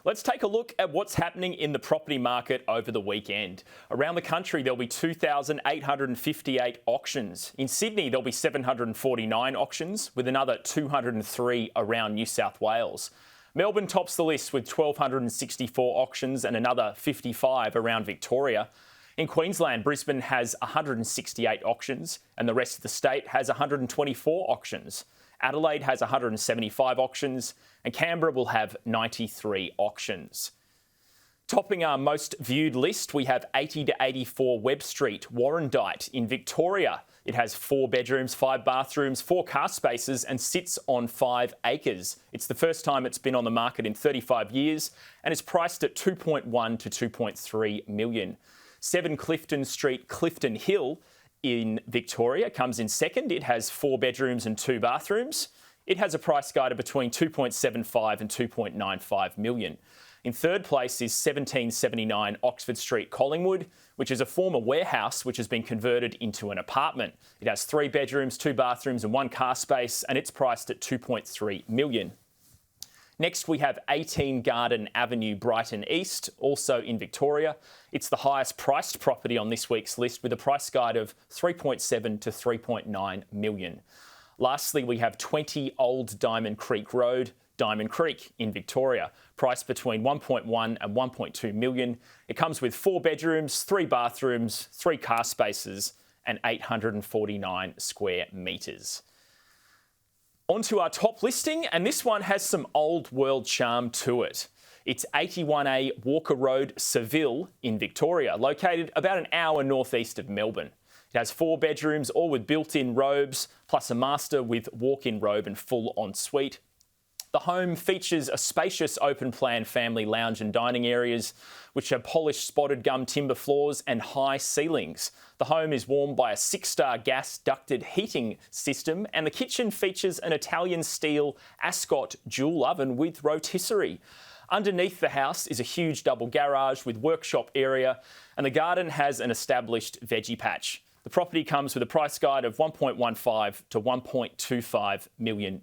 Let's take a look at what's happening in the property market over the weekend. Around the country, there'll be 2,858 auctions. In Sydney, there'll be 749 auctions, with another 203 around New South Wales. Melbourne tops the list with 1,264 auctions and another 55 around Victoria. In Queensland, Brisbane has 168 auctions and the rest of the state has 124 auctions. Adelaide has 175 auctions and Canberra will have 93 auctions. Topping our most viewed list, we have 80 to 84 Webb Street, Warrandyte in Victoria. It has 4 bedrooms, 5 bathrooms, 4 car spaces and sits on 5 acres. It's the first time it's been on the market in 35 years and it's priced at 2.1 to 2.3 million. 7 Clifton Street, Clifton Hill in Victoria comes in second. It has 4 bedrooms and 2 bathrooms. It has a price guide of between 2.75 and 2.95 million. In third place is 1779 Oxford Street, Collingwood, which is a former warehouse which has been converted into an apartment. It has 3 bedrooms, 2 bathrooms and 1 car space and it's priced at 2.3 million. Next, we have 18 Garden Avenue, Brighton East, also in Victoria. It's the highest priced property on this week's list with a price guide of 3.7 to 3.9 million. Lastly, we have 20 Old Diamond Creek Road, Diamond Creek in Victoria, priced between 1.1 and 1.2 million. It comes with 4 bedrooms, 3 bathrooms, 3 car spaces and 849 square metres. On to our top listing, and this one has some old world charm to it. It's 81A Walker Road, Seville in Victoria, located about an hour northeast of Melbourne. It has 4 bedrooms, all with built-in robes, plus a master with walk-in robe and full ensuite. The home features a spacious open-plan family lounge and dining areas, which have polished spotted gum timber floors and high ceilings. The home is warmed by a 6-star gas ducted heating system, and the kitchen features an Italian steel Ascot dual oven with rotisserie. Underneath the house is a huge double garage with workshop area, and the garden has an established veggie patch. The property comes with a price guide of $1.15 to $1.25 million.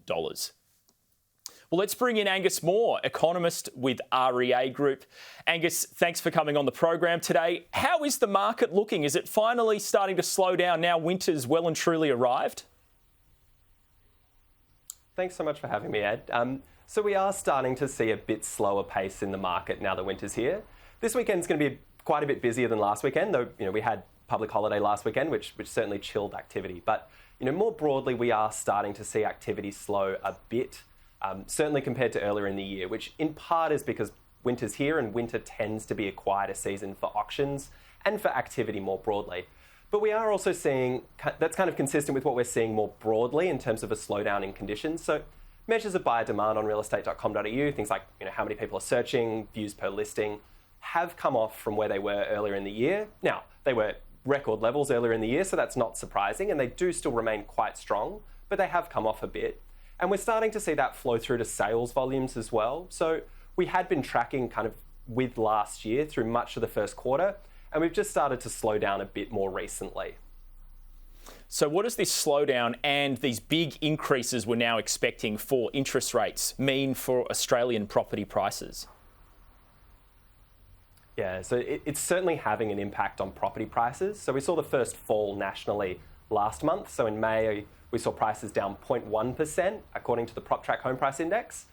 Well, let's bring in Angus Moore, Economist with REA Group. Angus, thanks for coming on the program today. How is the market looking? Is it finally starting to slow down now winter's well and truly arrived? Thanks so much for having me, Ed. So we are starting to see a bit slower pace in the market now that winter's here. This weekend's going to be quite a bit busier than last weekend, though we had public holiday last weekend, which certainly chilled activity. But more broadly, we are starting to see activity slow a bit. Certainly compared to earlier in the year, which in part is because winter's here and winter tends to be a quieter season for auctions and for activity more broadly. But we are also seeing, that's kind of consistent with what we're seeing more broadly in terms of a slowdown in conditions. So measures of buyer demand on realestate.com.au, things like how many people are searching, views per listing, have come off from where they were earlier in the year. Now, they were record levels earlier in the year, so that's not surprising, and they do still remain quite strong, but they have come off a bit. And we're starting to see that flow through to sales volumes as well. So we had been tracking kind of with last year through much of the first quarter, and we've just started to slow down a bit more recently. So what does this slowdown and these big increases we're now expecting for interest rates mean for Australian property prices? Yeah, so it's certainly having an impact on property prices. So we saw the first fall nationally last month. So in May, we saw prices down 0.1% according to the PropTrack Home Price Index.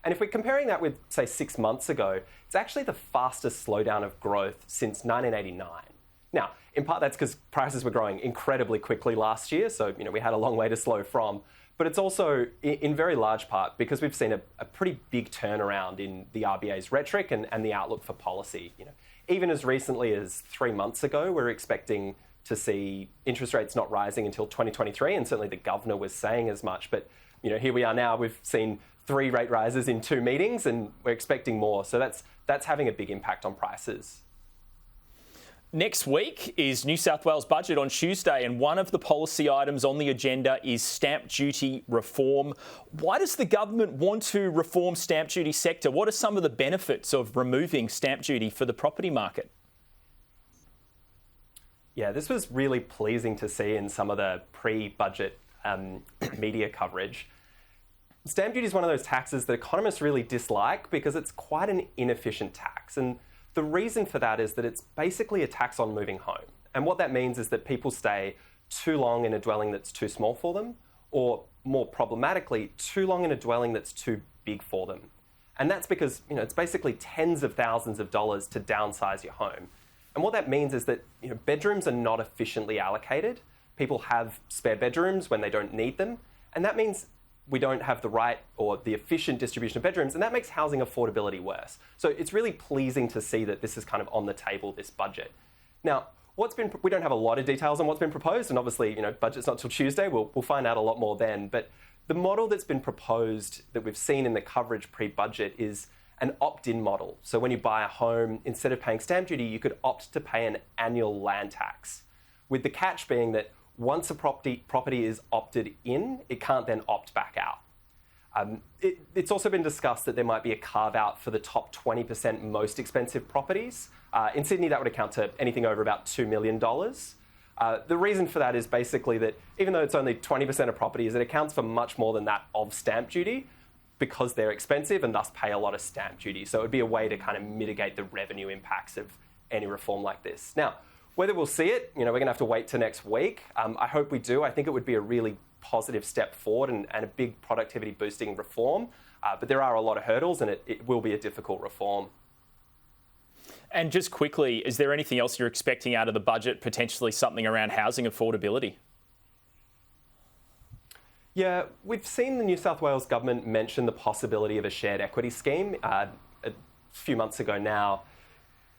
And if we're comparing that with, say, 6 months ago, it's actually the fastest slowdown of growth since 1989. Now, in part that's because prices were growing incredibly quickly last year, so we had a long way to slow from. But it's also, in very large part, because we've seen a pretty big turnaround in the RBA's rhetoric and the outlook for policy. Even as recently as 3 months ago, we're expecting to see interest rates not rising until 2023, and certainly the governor was saying as much. But here we are now. We've seen 3 rate rises in 2 meetings, and we're expecting more. So that's having a big impact on prices. Next week is New South Wales budget on Tuesday, and one of the policy items on the agenda is stamp duty reform. Why does the government want to reform stamp duty sector? What are some of the benefits of removing stamp duty for the property market? Yeah, this was really pleasing to see in some of the pre-budget media coverage. stamp duty is one of those taxes that economists really dislike because it's quite an inefficient tax. And the reason for that is that it's basically a tax on moving home. And what that means is that people stay too long in a dwelling that's too small for them, or more problematically, too long in a dwelling that's too big for them. And that's because, it's basically tens of thousands of dollars to downsize your home. And what that means is that, bedrooms are not efficiently allocated. People have spare bedrooms when they don't need them. And that means we don't have the right or the efficient distribution of bedrooms, and that makes housing affordability worse. So it's really pleasing to see that this is kind of on the table, this budget. Now, we don't have a lot of details on what's been proposed, and obviously, budget's not till Tuesday. We'll find out a lot more then. But the model that's been proposed that we've seen in the coverage pre-budget is an opt-in model. So when you buy a home, instead of paying stamp duty, you could opt to pay an annual land tax, with the catch being that once a property is opted in, it can't then opt back out. It's also been discussed that there might be a carve-out for the top 20% most expensive properties. In Sydney, that would account to anything over about $2 million. The reason for that is basically that even though it's only 20% of properties, it accounts for much more than that of stamp duty because they're expensive and thus pay a lot of stamp duty. So it would be a way to kind of mitigate the revenue impacts of any reform like this. Now, whether we'll see it, we're going to have to wait till next week. I hope we do. I think it would be a really positive step forward and a big productivity boosting reform. But there are a lot of hurdles and it will be a difficult reform. And just quickly, is there anything else you're expecting out of the budget, potentially something around housing affordability? Yeah, we've seen the New South Wales government mention the possibility of a shared equity scheme a few months ago now.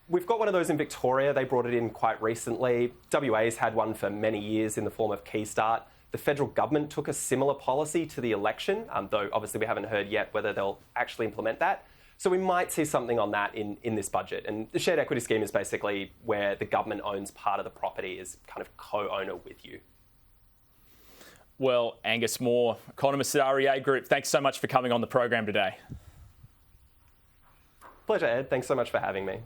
We've got one of those in Victoria. They brought it in quite recently. WA's had one for many years in the form of Key Start. The federal government took a similar policy to the election, though obviously we haven't heard yet whether they'll actually implement that. So we might see something on that in this budget. And the shared equity scheme is basically where the government owns part of the property as kind of co-owner with you. Well, Angus Moore, economist at REA Group, thanks so much for coming on the program today. Pleasure, Ed. Thanks so much for having me.